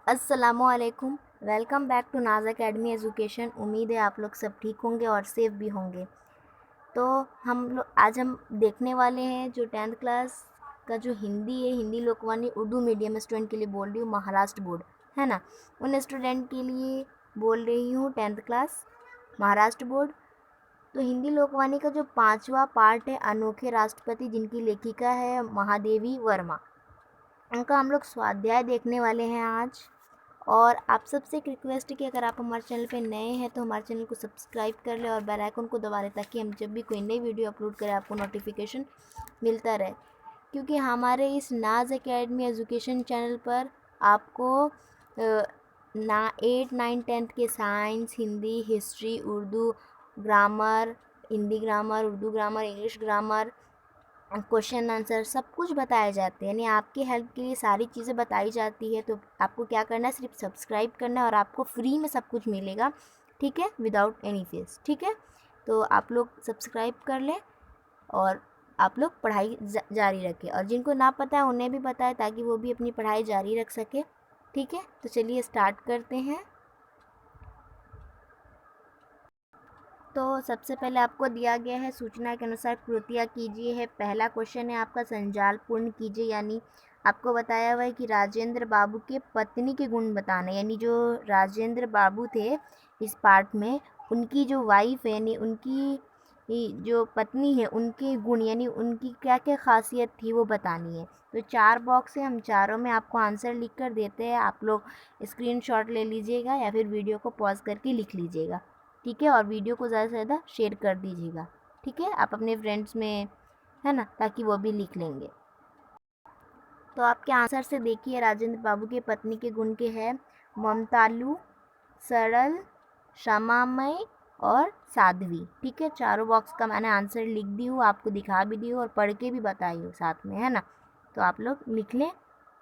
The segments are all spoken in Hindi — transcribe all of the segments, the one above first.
अस्सलामुअलैकुम। वेलकम बैक टू नाज एकेडमी एजुकेशन। उम्मीद है आप लोग सब ठीक होंगे और सेफ़ भी होंगे। तो आज हम देखने वाले हैं जो 10th क्लास का जो हिंदी है, हिंदी लोकवाणी उर्दू मीडियम स्टूडेंट के लिए बोल रही हूँ, महाराष्ट्र बोर्ड है ना, उन स्टूडेंट के लिए बोल रही हूँ 10th क्लास महाराष्ट्र बोर्ड। तो हिंदी लोकवाणी का जो 5वां पार्ट है, अनोखे राष्ट्रपति, जिनकी लेखिका है महादेवी वर्मा, उनका हम लोग स्वाध्याय देखने वाले हैं आज। और आप सबसे एक रिक्वेस्ट है कि अगर आप हमारे चैनल पे नए हैं तो हमारे चैनल को सब्सक्राइब कर लें और बेल आइकन को दबा लें, ताकि हम जब भी कोई नई वीडियो अपलोड करें आपको नोटिफिकेशन मिलता रहे। क्योंकि हमारे इस नाज एकेडमी एजुकेशन चैनल पर आपको ना 8, 9, 10th के science, Hindi, history, Urdu grammar, Hindi grammar, Urdu grammar, English grammar, question answer सब कुछ बताए जाते हैं। यानी आपकी हेल्प के लिए सारी चीज़ें बताई जाती है। तो आपको क्या करना है, सिर्फ सब्सक्राइब करना है और आपको फ्री में सब कुछ मिलेगा, ठीक है, विदाउट एनी फीस, ठीक है। तो आप लोग सब्सक्राइब कर लें और आप लोग पढ़ाई जारी रखें, और जिनको ना पता है उन्हें भी बताएं, ताकि वो भी अपनी पढ़ाई जारी रख सके, ठीक है। तो चलिए स्टार्ट करते हैं। तो सबसे पहले आपको दिया गया है सूचना के अनुसार कृतियाँ कीजिए है। पहला क्वेश्चन है आपका संजाल पूर्ण कीजिए, यानी आपको बताया हुआ है कि राजेंद्र बाबू के पत्नी के गुण बताने, यानी जो राजेंद्र बाबू थे इस पार्ट में, उनकी जो वाइफ है यानी उनकी जो पत्नी है, उनके गुण यानी उनकी क्या क्या खासियत थी वो बतानी है। तो 4 बॉक्स है, हम चारों में आपको आंसर लिख कर देते हैं। आप लोग स्क्रीनशॉट ले लीजिएगा या फिर वीडियो को पॉज करके लिख लीजिएगा, ठीक है। और वीडियो को ज़्यादा से ज़्यादा शेयर कर दीजिएगा, ठीक है, आप अपने फ्रेंड्स में, है ना, ताकि वो भी लिख लेंगे। तो आपके आंसर से देखिए, राजेंद्र बाबू की पत्नी के गुण के हैं ममतालु, सरल, क्षमामय और साध्वी, ठीक है। चारों बॉक्स का मैंने आंसर लिख दी हूँ, आपको दिखा भी दी हूँ और पढ़ के भी बताई हूँ साथ में, है ना। तो आप लोग लिख लें,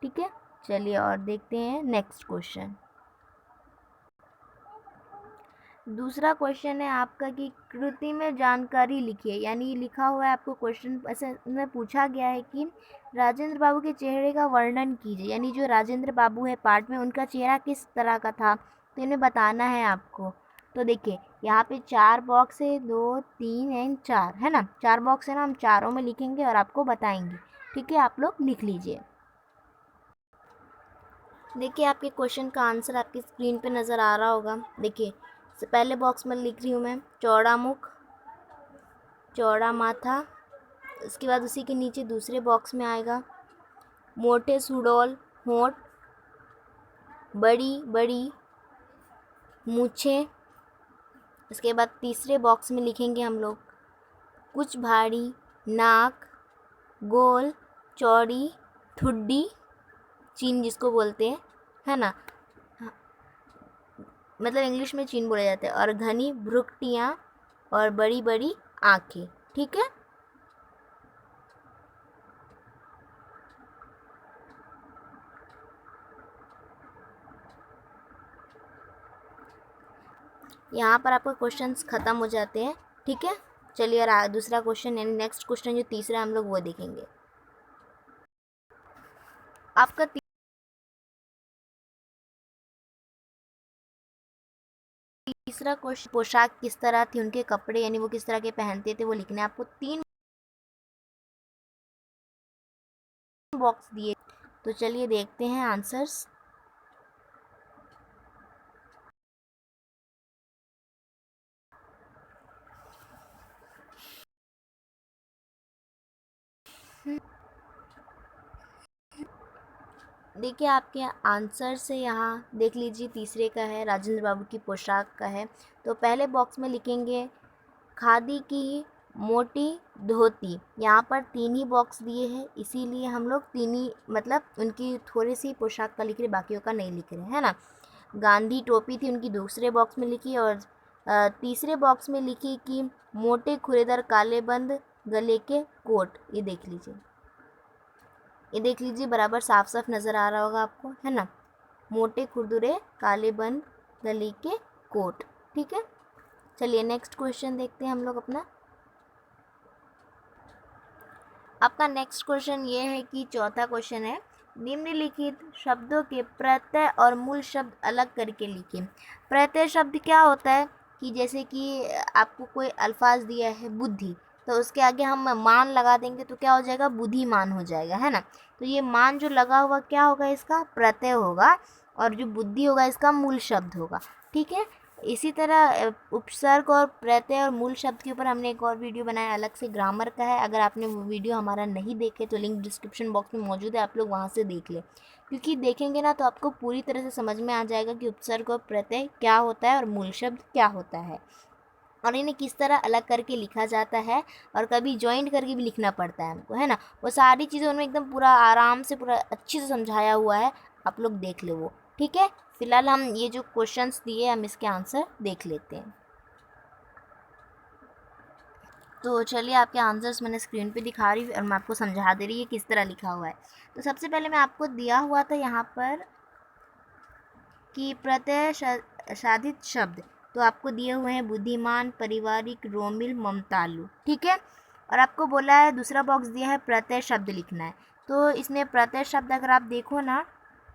ठीक है। चलिए और देखते हैं नेक्स्ट क्वेश्चन। दूसरा क्वेश्चन है आपका कि कृति में जानकारी लिखिए, यानी लिखा हुआ है आपको क्वेश्चन ऐसे में पूछा गया है कि राजेंद्र बाबू के चेहरे का वर्णन कीजिए, यानी जो राजेंद्र बाबू है पार्ट में, उनका चेहरा किस तरह का था, तो इन्हें बताना है आपको। तो देखिए यहाँ पे 4 बॉक्स है, 2, 3 एंड 4, है ना, 4 बॉक्स है ना, हम चारों में लिखेंगे और आपको बताएंगे, ठीक है। आप लोग लिख लीजिए। देखिए आपके क्वेश्चन का आंसर आपकी स्क्रीन पे नज़र आ रहा होगा। देखिए पहले बॉक्स में लिख रही हूँ मैं, चौड़ा मुख, चौड़ा माथा। उसके बाद उसी के नीचे दूसरे बॉक्स में आएगा मोटे सुडौल होंठ, बड़ी बड़ी मूछें। इसके बाद तीसरे बॉक्स में लिखेंगे हम लोग कुछ भारी नाक, गोल चौड़ी ठुड्डी, चीन जिसको बोलते हैं, है ना, मतलब इंग्लिश में चीन बोला जाता है, और घनी भ्रुकटियाँ और बड़ी बड़ी आँखें, ठीक है। यहाँ पर आपका क्वेश्चंस ख़त्म हो जाते हैं, ठीक है। चलिए और दूसरा क्वेश्चन यानी नेक्स्ट क्वेश्चन जो तीसरा हम लोग वो देखेंगे। आपका तीसरा क्वेश्चन पोशाक किस तरह थी, उनके कपड़े यानी वो किस तरह के पहनते थे वो लिखना है आपको। 3 बॉक्स दिए, तो चलिए देखते हैं आंसर्स। देखिए आपके आंसर से यहाँ देख लीजिए, तीसरे का है राजेंद्र बाबू की पोशाक का है। तो पहले बॉक्स में लिखेंगे खादी की मोटी धोती। यहाँ पर 3 ही बॉक्स दिए हैं, इसीलिए हम लोग 3 ही मतलब उनकी थोड़ी सी पोशाक का लिख रहे, बाकियों का नहीं लिख रहे, है ना। गांधी टोपी थी उनकी, दूसरे बॉक्स में लिखी, और तीसरे बॉक्स में लिखी कि मोटे खुरेदार काले बंद गले के कोट। ये देख लीजिए, ये देख लीजिए, बराबर साफ साफ नज़र आ रहा होगा आपको, है ना, मोटे खुरदुरे काले बंद गले के कोट, ठीक है। चलिए नेक्स्ट क्वेश्चन देखते हैं हम लोग अपना। आपका नेक्स्ट क्वेश्चन ये है कि चौथा क्वेश्चन है निम्नलिखित शब्दों के प्रत्यय और मूल शब्द अलग करके लिखें। प्रत्यय शब्द क्या होता है कि जैसे कि आपको कोई अल्फाज दिया है बुद्धि, तो उसके आगे हम मान लगा देंगे तो क्या हो जाएगा, बुद्धिमान हो जाएगा, है ना। तो ये मान जो लगा हुआ क्या होगा, इसका प्रत्यय होगा, और जो बुद्धि होगा इसका मूल शब्द होगा। ठीक है। इसी तरह उपसर्ग और प्रत्यय और मूल शब्द के ऊपर हमने एक और वीडियो बनाया अलग से, ग्रामर का है। अगर आपने वो वीडियो हमारा नहीं देखे तो लिंक डिस्क्रिप्शन बॉक्स में मौजूद है, आप लोग वहाँ से देख लें, क्योंकि देखेंगे ना तो आपको पूरी तरह से समझ में आ जाएगा कि उपसर्ग और प्रत्यय क्या होता है और मूल शब्द क्या होता है, और इन्हें किस तरह अलग करके लिखा जाता है, और कभी जॉइंट करके भी लिखना पड़ता है हमको, है ना। वो सारी चीज़ें उनमें एकदम पूरा आराम से पूरा अच्छे से समझाया हुआ है, आप लोग देख लो वो। ठीक है। फिलहाल हम ये जो क्वेश्चंस दिए हम इसके आंसर देख लेते हैं। तो चलिए आपके आंसर्स मैंने स्क्रीन पे दिखा रही हूँ और मैं आपको समझा दे रही है किस तरह लिखा हुआ है। तो सबसे पहले मैं आपको दिया हुआ था यहाँ पर कि प्रत्यय साधित शब्द, तो आपको दिए हुए हैं बुद्धिमान, पारिवारिक, रोमिल, ममतालु। ठीक है। और आपको बोला है दूसरा बॉक्स दिया है प्रत्यय शब्द लिखना है। तो इसमें प्रत्यय शब्द अगर आप देखो ना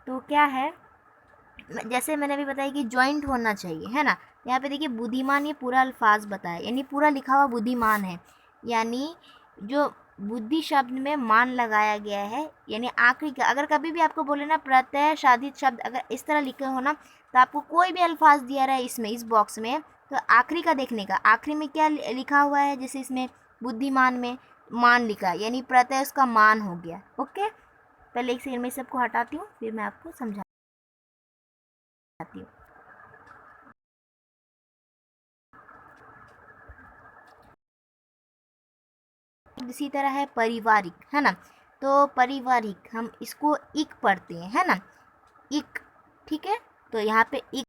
तो क्या है, जैसे मैंने अभी बताया कि जॉइंट होना चाहिए, है ना। यहाँ पे देखिए बुद्धिमान, ये पूरा अल्फाज बताया, यानी पूरा लिखा हुआ बुद्धिमान है, यानी जो बुद्धि शब्द में मान लगाया गया है, यानी आखिरी का। अगर कभी भी आपको बोले ना प्रत्यय साधित शब्द अगर इस तरह लिखे हो ना, तो आपको कोई भी अल्फाज दिया रहा है इसमें इस बॉक्स में, तो आखिरी का देखने का, आखिरी में क्या लिखा हुआ है। जैसे इसमें बुद्धिमान में मान लिखा है, यानी प्रत्यय उसका मान हो गया। ओके। पहले एक सेकंड में सबको हटाती हूँ, फिर मैं आपको समझाती हूँ। इसी तरह है पारिवारिक, है ना। तो पारिवारिक हम इसको इक पढ़ते हैं, है ना, इक। ठीक है। तो यहाँ पे इक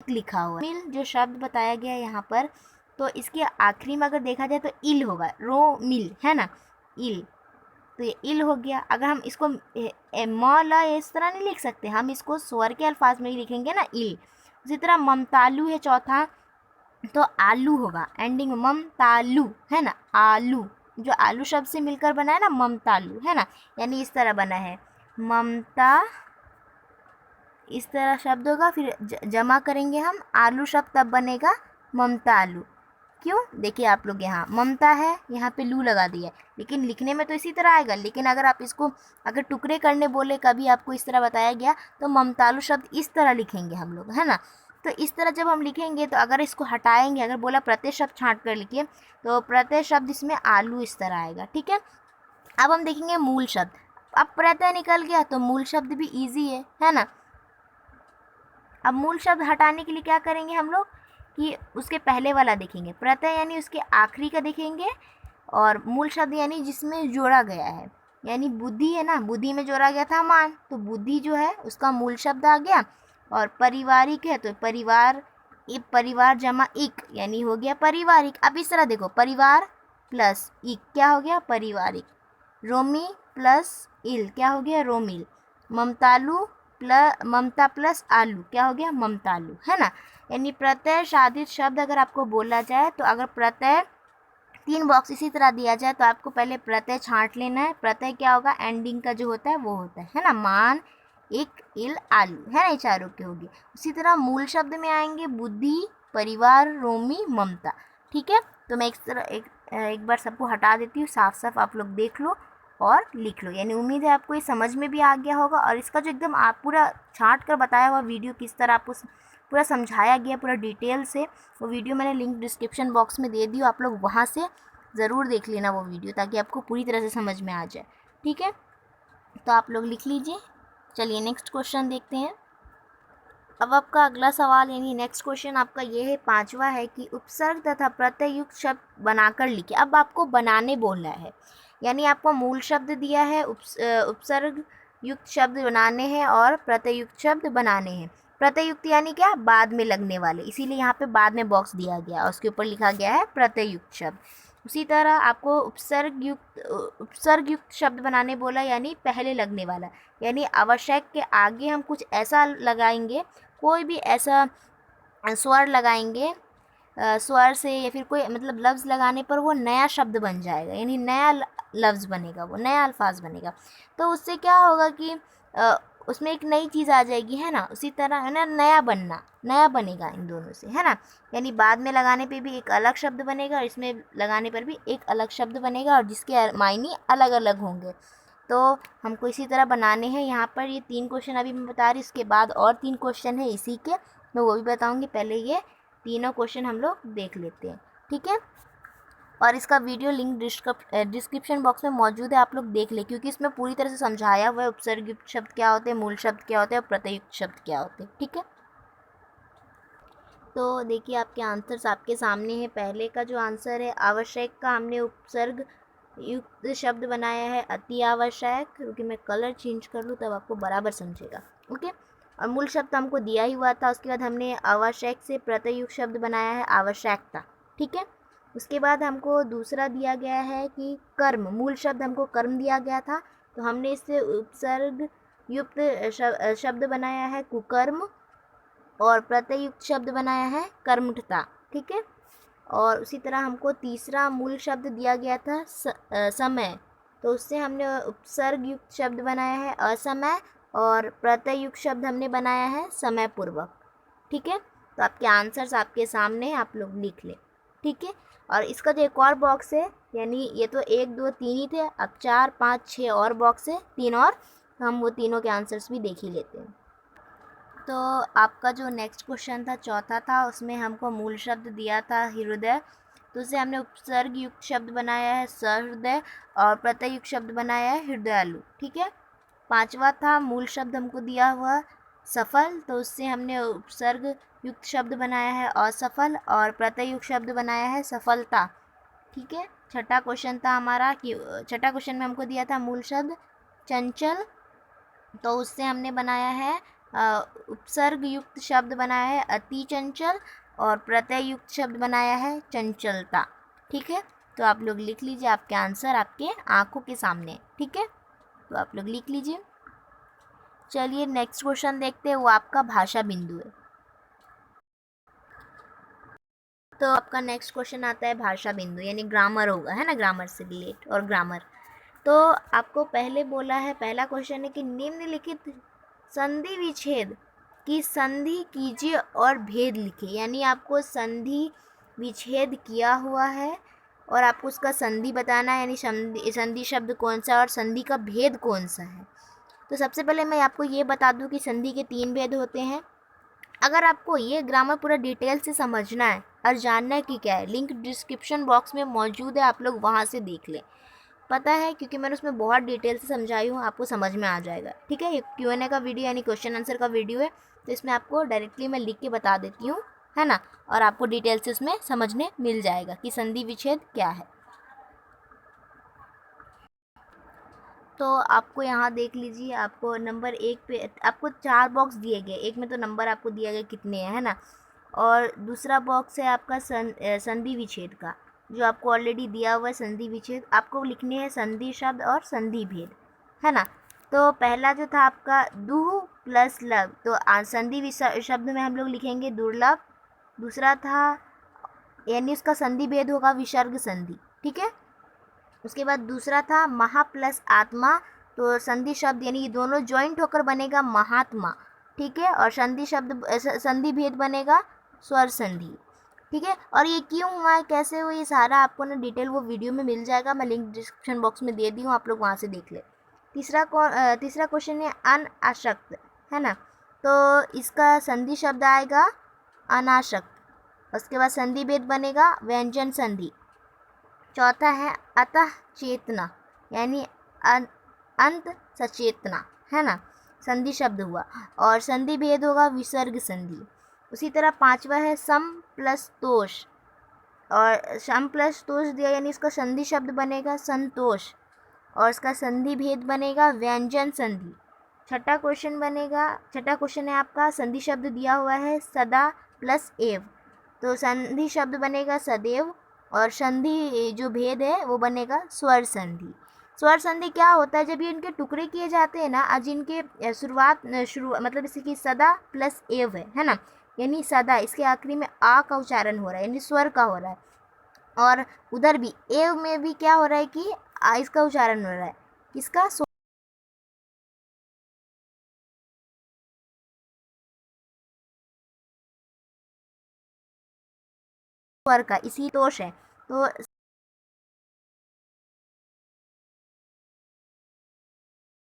लिखा हुआ है। मिल जो शब्द बताया गया है यहाँ पर, तो इसके आखिरी में अगर देखा जाए तो इल होगा, रो मिल, है ना, इल। तो ये इल हो गया। अगर हम इसको म ल इस तरह नहीं लिख सकते, हम इसको स्वर के अल्फाज में ही लिखेंगे ना, इल। उसी तरह ममतालु है चौथा, तो आलू होगा, एंडिंग में ममतालु, है ना, आलू। जो आलू शब्द से मिलकर बना है ना, ममतालु, है ना, यानी इस तरह बना है ममता, इस तरह शब्द होगा, फिर जमा करेंगे हम आलू शब्द, तब बनेगा ममता आलू। क्यों, देखिए आप लोग यहाँ ममता है, यहाँ पे लू लगा दिया है, लेकिन लिखने में तो इसी तरह आएगा। लेकिन अगर आप इसको अगर टुकड़े करने बोले, कभी आपको इस तरह बताया गया, तो ममतालू शब्द इस तरह लिखेंगे हम लोग, है ना। तो इस तरह जब हम लिखेंगे, तो अगर इसको हटाएंगे, अगर बोला प्रत्यय शब्द छांट कर लिखिए, तो प्रत्यय शब्द इसमें आलू इस तरह आएगा। ठीक है। अब हम देखेंगे मूल शब्द। अब प्रत्यय निकल गया तो मूल शब्द भी ईजी है ना। अब मूल शब्द हटाने के लिए क्या करेंगे हम लोग कि उसके पहले वाला देखेंगे, प्रत्यय यानी उसके आखिरी का देखेंगे, और मूल शब्द यानी जिसमें जोड़ा गया है, यानी बुद्धि है ना, बुद्धि में जोड़ा गया था मान, तो बुद्धि जो है उसका मूल शब्द आ गया। और पारिवारिक है तो परिवार, ये परिवार जमा इक, यानी हो गया पारिवारिक। अब इस तरह देखो, परिवार प्लस इक क्या हो गया, पारिवारिक। रोमी प्लस इल क्या हो गया, रोमिल। ममतालू प्लस ममता प्लस आलू क्या हो गया, ममतालू, है ना। यानी प्रत्यय साधित शब्द अगर आपको बोला जाए, तो अगर प्रत्यय 3 बॉक्स इसी तरह दिया जाए, तो आपको पहले प्रत्यय छांट लेना है। प्रत्यय क्या होगा, एंडिंग का जो होता है वो होता है ना, मान, इक, इल, आलू, है ना, ये चारों के होगी। उसी तरह मूल शब्द में आएंगे बुद्धि, परिवार, रोमी, ममता। ठीक है। तो मैं एक बार सबको हटा देती हूँ, साफ साफ आप लोग देख लो और लिख लो। यानी उम्मीद है आपको ये समझ में भी आ गया होगा, और इसका जो एकदम आप पूरा छांट कर बताया हुआ वीडियो किस तरह आपको पूरा समझाया गया पूरा डिटेल से, वो वीडियो मैंने लिंक डिस्क्रिप्शन बॉक्स में दे दी, आप लोग वहाँ से ज़रूर देख लेना वो वीडियो, ताकि आपको पूरी तरह से समझ में आ जाए। ठीक है। तो आप लोग लिख लीजिए। चलिए नेक्स्ट क्वेश्चन देखते हैं। अब आपका अगला सवाल यानी नेक्स्ट क्वेश्चन आपका ये है, 5वां है कि उपसर्ग तथा प्रत्यय युक्त शब्द बनाकर लिखिए। अब आपको बनाने बोलना है, यानी आपको मूल शब्द दिया है, उपसर्ग युक्त शब्द बनाने हैं और प्रत्यय युक्त शब्द बनाने हैं। प्रत्यय युक्त यानी क्या, बाद में लगने वाले, इसीलिए यहाँ पे बाद में बॉक्स दिया गया और उसके ऊपर लिखा गया है प्रत्यय युक्त शब्द। उसी तरह आपको उपसर्ग युक्त शब्द बनाने बोला, यानी पहले लगने वाला, यानी आवश्यक के आगे हम कुछ ऐसा लगाएंगे, कोई भी ऐसा स्वर लगाएंगे स्वर से या फिर कोई मतलब लफ्ज़ लगाने पर वो नया शब्द बन जाएगा, यानी नया लफ्ज़ बनेगा, वो नया अल्फाज बनेगा। तो उससे क्या होगा कि उसमें एक नई चीज़ आ जाएगी, है ना। उसी तरह है ना, नया बनना, नया बनेगा इन दोनों से, है ना। यानी बाद में लगाने पे भी एक अलग शब्द बनेगा और इसमें लगाने पर भी एक अलग शब्द बनेगा और जिसके मायने अलग अलग होंगे। तो हमको इसी तरह बनाने हैं। यहाँ पर ये 3 क्वेश्चन अभी मैं बता रही, इसके बाद और 3 क्वेश्चन है इसी के, मैं वो भी बताऊँगी। पहले ये तीनों क्वेश्चन हम लोग देख लेते हैं, ठीक है। और इसका वीडियो लिंक डिस्क्रिप्शन बॉक्स में मौजूद है, आप लोग देख लें, क्योंकि इसमें पूरी तरह से समझाया हुआ है उपसर्गयुक्त शब्द क्या होते हैं, मूल शब्द क्या होते हैं और प्रत्ययुक्त शब्द क्या होते हैं, ठीक है। तो देखिए आपके आंसर्स आपके सामने है। पहले का जो आंसर है आवश्यक का हमने उपसर्ग युक्त शब्द बनाया है अति आवश्यक, क्योंकि मैं कलर चेंज कर लूँ तब आपको बराबर समझेगा, ओके। और मूल शब्द हमको दिया ही हुआ था। उसके बाद हमने आवश्यक से प्रत्ययुक्त शब्द बनाया है आवश्यकता, ठीक है। उसके बाद हमको दूसरा दिया गया है कि कर्म, मूल शब्द हमको कर्म दिया गया था, तो हमने इससे उपसर्ग युक्त शब्द बनाया है कुकर्म और प्रत्ययुक्त शब्द बनाया है कर्मठता, ठीक है। और उसी तरह हमको तीसरा मूल शब्द दिया गया था समय, तो उससे हमने उपसर्ग युक्त शब्द बनाया है असमय और प्रत्ययुक्त शब्द हमने बनाया है समय पूर्वक, ठीक है। तो आपके आंसर्स आपके सामने, आप लोग लिख लें, ठीक है। और इसका जो एक और बॉक्स है, यानी ये तो 1 2 3 ही थे, अब 4 5 6 और बॉक्स है, 3 और, तो हम वो तीनों के आंसर्स भी देख ही लेते हैं। तो आपका जो नेक्स्ट क्वेश्चन था चौथा था, उसमें हमको मूल शब्द दिया था हृदय, तो उसे हमने उपसर्ग युक्त शब्द बनाया है सहृदय और प्रत्ययुक्त शब्द बनाया है हृदयालु, ठीक है। पांचवा था मूल शब्द हमको दिया हुआ सफल, तो उससे हमने उपसर्ग युक्त शब्द बनाया है असफल और प्रत्ययुक्त शब्द बनाया है सफलता, ठीक है। छठा क्वेश्चन था हमारा कि छठा क्वेश्चन में हमको दिया था मूल शब्द चंचल, तो उससे हमने बनाया है उपसर्ग युक्त शब्द बनाया है अति चंचल और प्रत्यय युक्त शब्द बनाया है चंचलता, ठीक है। तो आप लोग लिख लीजिए, आपके आंसर आपके आंखों के सामने, ठीक है। तो आप लोग लिख लीजिए। चलिए नेक्स्ट क्वेश्चन देखते हैं, वो आपका भाषा बिंदु है। तो आपका नेक्स्ट क्वेश्चन आता है भाषा बिंदु, यानी ग्रामर होगा, है ना, ग्रामर से रिलेट और ग्रामर। तो आपको पहले बोला है, पहला क्वेश्चन है कि निम्नलिखित संधि विच्छेद की संधि कीजिए और भेद लिखिए, यानी आपको संधि विच्छेद किया हुआ है और आपको उसका संधि बताना है, यानी संधि शब्द कौन सा और संधि का भेद कौन सा है। तो सबसे पहले मैं आपको ये बता दूं कि संधि के 3 भेद होते हैं। अगर आपको ये ग्रामर पूरा डिटेल से समझना है और जानना है कि क्या है, लिंक डिस्क्रिप्शन बॉक्स में मौजूद है, आप लोग वहाँ से देख लें। पता है, क्योंकि मैंने उसमें बहुत डिटेल से समझाई हूँ, आपको समझ में आ जाएगा, ठीक है। ये Q&A का वीडियो यानी क्वेश्चन आंसर का वीडियो है, तो इसमें आपको डायरेक्टली मैं लिख के बता देती हूँ, है ना, और आपको डिटेल से उसमें समझने मिल जाएगा कि संधि विच्छेद क्या है। तो आपको यहाँ देख लीजिए, आपको नंबर 1 पे आपको 4 बॉक्स दिए गए, एक में तो नंबर आपको दिया गया कितने हैं, है ना, और दूसरा बॉक्स है आपका संधि विच्छेद का, जो आपको ऑलरेडी दिया हुआ है संधि विच्छेद। आपको लिखने हैं संधि शब्द और संधि भेद, है ना। तो पहला जो था आपका दुह प्लस लव, तो संधि शब्द में हम लोग लिखेंगे दुर्लभ। दूसरा था, यानी उसका संधि भेद होगा विसर्ग संधि, ठीक है। उसके बाद दूसरा था महा प्लस आत्मा, तो संधि शब्द यानी ये दोनों ज्वाइंट होकर बनेगा महात्मा, ठीक है। और संधि शब्द संधि भेद बनेगा स्वर संधि, ठीक है। और ये क्यों हुआ है, कैसे हुआ, ये सारा आपको ना डिटेल वो वीडियो में मिल जाएगा, मैं लिंक डिस्क्रिप्शन बॉक्स में दे दी हूँ, आप लोग वहाँ से देख ले। तीसरा क्वेश्चन है अनासक्त, है ना, तो इसका संधि शब्द आएगा अनासक्त। उसके बाद संधि भेद बनेगा व्यंजन संधि। चौथा है अतः चेतना, यानी अंत सचेतना, है ना, संधि शब्द हुआ और संधि भेद होगा विसर्ग संधि। उसी तरह पांचवा है सम प्लस तोष, और सम प्लस तोष दिया, यानी इसका संधि शब्द बनेगा संतोष और इसका संधि भेद बनेगा व्यंजन संधि। छठा क्वेश्चन है आपका, संधि शब्द दिया हुआ है सदा प्लस एव, तो संधि शब्द बनेगा सदैव और संधि जो भेद है वो बनेगा स्वर संधि। स्वर संधि क्या होता है, जब ये इनके टुकड़े किए जाते हैं ना, आज इनके शुरू मतलब जैसे कि सदा प्लस एव है ना, यानी सदा, इसके आखिरी में आ का उच्चारण हो रहा है, यानी स्वर का हो रहा है। और उधर भी ए में भी क्या हो रहा है कि आ इसका उच्चारण हो रहा है, किसका, स्वर का, इसी दोष है। तो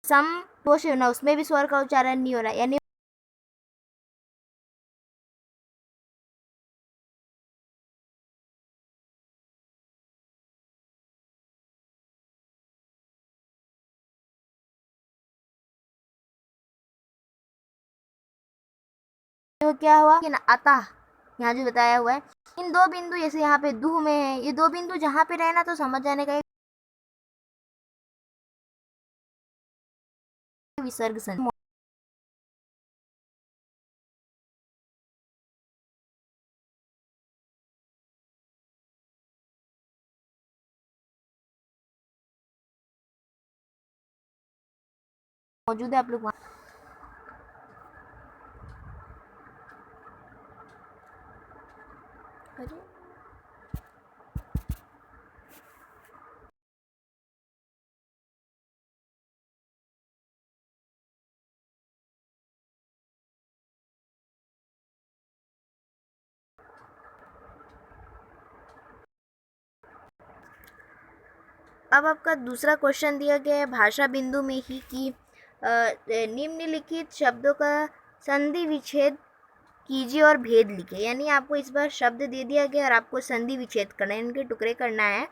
सम दोष है ना, उसमें भी स्वर का उच्चारण नहीं हो रहा है, यानी तो क्या हुआ कि ना अतः, यहाँ जो बताया हुआ है, इन दो बिंदु जैसे यहाँ पे दुह में है, ये दो बिंदु जहाँ पे रहना तो समझ जाने का विसर्ग संधि मौजूद है, आप लोग वहाँ। अब आपका दूसरा क्वेश्चन दिया गया है भाषा बिंदु में ही कि निम्नलिखित शब्दों का संधि विच्छेद कीजिए और भेद लिखे, यानी आपको इस बार शब्द दे दिया गया और आपको संधि विच्छेद करना है, इनके टुकड़े करना है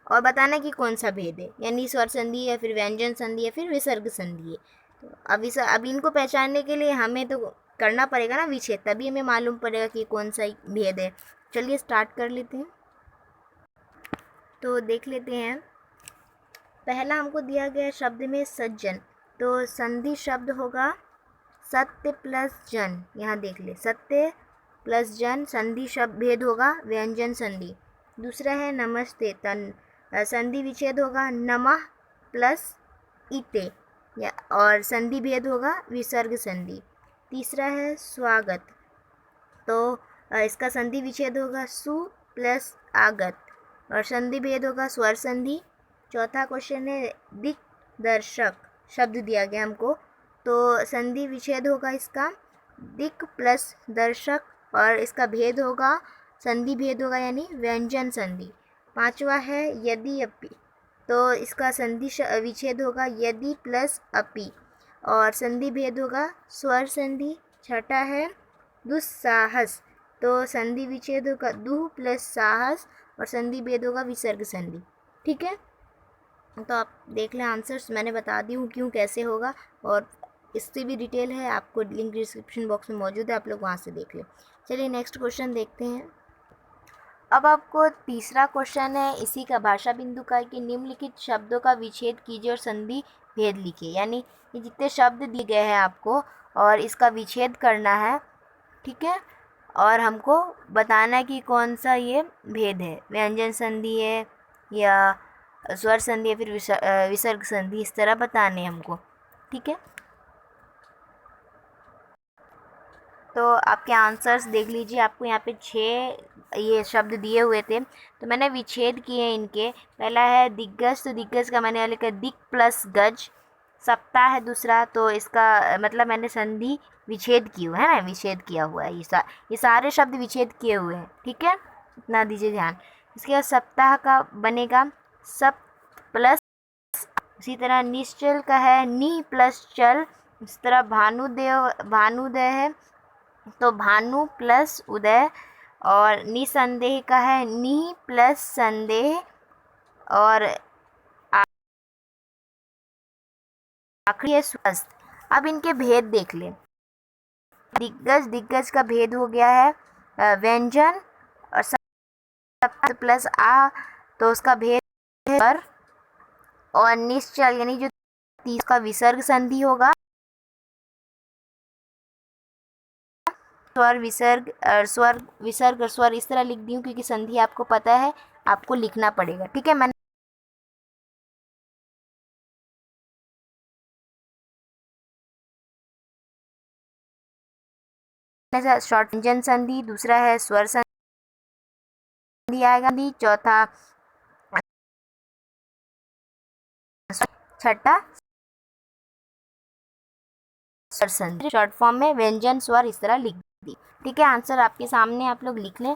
और बताना कि कौन सा भेद है, यानी स्वर संधि या फिर व्यंजन संधि या फिर विसर्ग संधि है। तो अब इनको पहचानने के लिए हमें तो करना पड़ेगा ना विच्छेद, तभी हमें मालूम पड़ेगा कि कौन सा भेद है। चलिए स्टार्ट कर लेते हैं। तो देख लेते हैं, पहला हमको दिया गया शब्द में सज्जन, तो संधि शब्द होगा सत्य प्लस जन, यहाँ देख ले, सत्य प्लस जन, संधि शब्द भेद होगा व्यंजन संधि। दूसरा है नमस्ते, तन संधि विच्छेद होगा नमः प्लस इते, या और संधि भेद होगा विसर्ग संधि। तीसरा है स्वागत, तो इसका संधि विच्छेद होगा सु प्लस आगत और संधि भेद होगा स्वर संधि। चौथा क्वेश्चन है दिक्दर्शक, शब्द दिया गया हमको, तो संधि विच्छेद होगा इसका दिक् प्लस दर्शक और इसका भेद होगा, संधि भेद होगा यानी व्यंजन संधि। पांचवा है यदि अपि, तो इसका संधि विच्छेद होगा यदि प्लस अपि और संधि भेद होगा स्वर संधि। छठा है दुस्साहस, तो संधि विच्छेद होगा दुह प्लस साहस और संधि भेद होगा विसर्ग संधि। ठीक है, तो आप देख लें आंसर्स, मैंने बता दी हूँ क्यों कैसे होगा, और इससे भी डिटेल है, आपको लिंक डिस्क्रिप्शन बॉक्स में मौजूद है, आप लोग वहाँ से देख लें। चलिए नेक्स्ट क्वेश्चन देखते हैं। अब आपको तीसरा क्वेश्चन है इसी का, भाषा बिंदु का, कि निम्नलिखित शब्दों का विच्छेद कीजिए और संधि भेद लिखिए, यानी ये जितने शब्द दिए गए हैं आपको और इसका विच्छेद करना है, ठीक है, और हमको बताना है कि कौन सा ये भेद है, व्यंजन संधि है या स्वर संधि या फिर विसर्ग संधि, इस तरह बताने हमको। ठीक है, तो आपके आंसर्स देख लीजिए, आपको यहाँ पे 6 ये शब्द दिए हुए थे, तो मैंने विच्छेद किए इनके। पहला है दिग्गज, तो दिग्गज का मैंने लिखा दिक प्लस गज। सप्ताह है दूसरा, तो इसका मतलब मैंने संधि विच्छेद की हुआ है ना, विच्छेद किया हुआ है, ये सारे शब्द विच्छेद किए हुए हैं। ठीक है, इतना दीजिए ध्यान। इसके बाद सप्ताह का बनेगा सप प्लस, इसी तरह निश्चल का है नी प्लस चल। इस तरह भानुदय है, तो भानु प्लस उदय, और निसंदेह का है नि प्लस संदेह, और आखिरी है स्वस्थ। अब इनके भेद देख लें। दिग्गज का भेद हो गया है व्यंजन, और सप्त प्लस आ, तो उसका भेद है पर, और निश्चल यानी जो 30 का विसर्ग संधि होगा, स्वर विसर्ग स्वर विसर्ग और स्वर इस तरह लिख दी हूँ क्योंकि संधि आपको पता है, आपको लिखना पड़ेगा। ठीक है, मैंने है शॉर्ट व्यंजन संधि, दूसरा है स्वर संधि आएगा, चौथा छठा स्वर संधि। शॉर्ट फॉर्म में व्यंजन स्वर इस तरह लिख दी। ठीक है, आंसर आपके सामने, आप लोग लिख लें।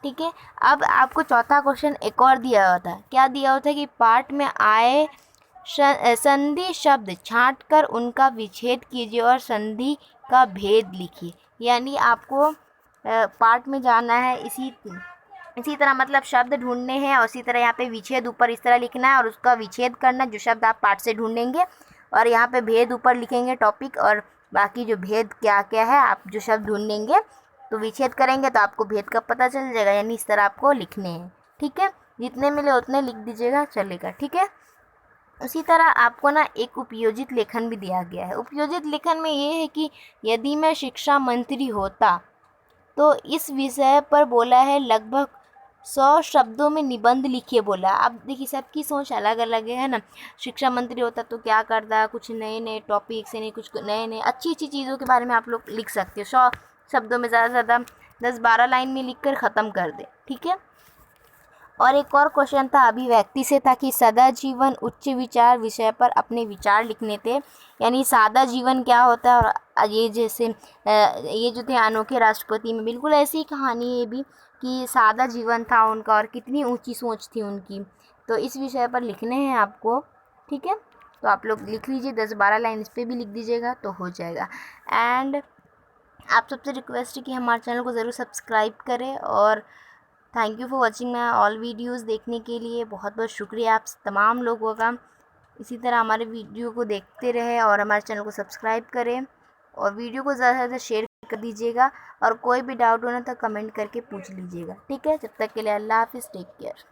ठीक है, अब आपको चौथा क्वेश्चन एक और दिया हुआ था। क्या दिया हुआ था कि पाठ में आए संधि शब्द छांट कर उनका विच्छेद कीजिए और संधि का भेद लिखिए। यानी आपको पाठ में जाना है, इसी तरह मतलब शब्द ढूंढने हैं और इसी तरह यहाँ पे विच्छेद ऊपर इस तरह लिखना है और उसका विच्छेद करना, जो शब्द आप पाठ से ढूंढेंगे, और यहाँ पे भेद ऊपर लिखेंगे टॉपिक, और बाकी जो भेद क्या क्या है आप जो शब्द ढूंढेंगे तो विच्छेद करेंगे तो आपको भेद का पता चल जाएगा। यानी इस तरह आपको लिखने हैं। ठीक है, जितने मिले उतने लिख दीजिएगा, चलेगा। ठीक है, उसी तरह आपको ना एक उपयोजित लेखन भी दिया गया है। उपयोजित लेखन में ये है कि यदि मैं शिक्षा मंत्री होता तो इस विषय पर बोला है लगभग 100 शब्दों में निबंध लिखिए बोला। अब देखिए सबकी सोच अलग अलग है ना। शिक्षा मंत्री होता तो क्या करता, कुछ नए नए टॉपिक से, नहीं कुछ नए नए अच्छी अच्छी चीज़ों के बारे में आप लोग लिख सकते हो। 100 शब्दों में ज़्यादा से ज़्यादा 10-12 लाइन में लिख कर ख़त्म कर दे। ठीक है, और एक और क्वेश्चन था अभिव्यक्ति से, था कि सदा जीवन उच्च विचार विषय पर अपने विचार लिखने थे। यानी सादा जीवन क्या होता है, और ये जैसे ये जो थे अनोखे राष्ट्रपति में बिल्कुल ऐसी ही कहानी है ये भी, कि सादा जीवन था उनका और कितनी ऊंची सोच थी उनकी। तो इस विषय पर लिखने हैं आपको। ठीक है, तो आप लोग लिख लीजिए, 10-12 लाइन इस पर भी लिख दीजिएगा तो हो जाएगा। एंड आप सबसे रिक्वेस्ट है कि हमारे चैनल को ज़रूर सब्सक्राइब करें, और thank you for watching my all videos. देखने के लिए बहुत बहुत शुक्रिया आप तमाम लोगों का। इसी तरह हमारे वीडियो को देखते रहें और हमारे चैनल को सब्सक्राइब करें, और वीडियो को ज़्यादा से ज़्यादा शेयर कर दीजिएगा, और कोई भी डाउट होना तो कमेंट करके पूछ लीजिएगा। ठीक है, जब तक के लिए अल्लाह हाफिज़, टेक केयर।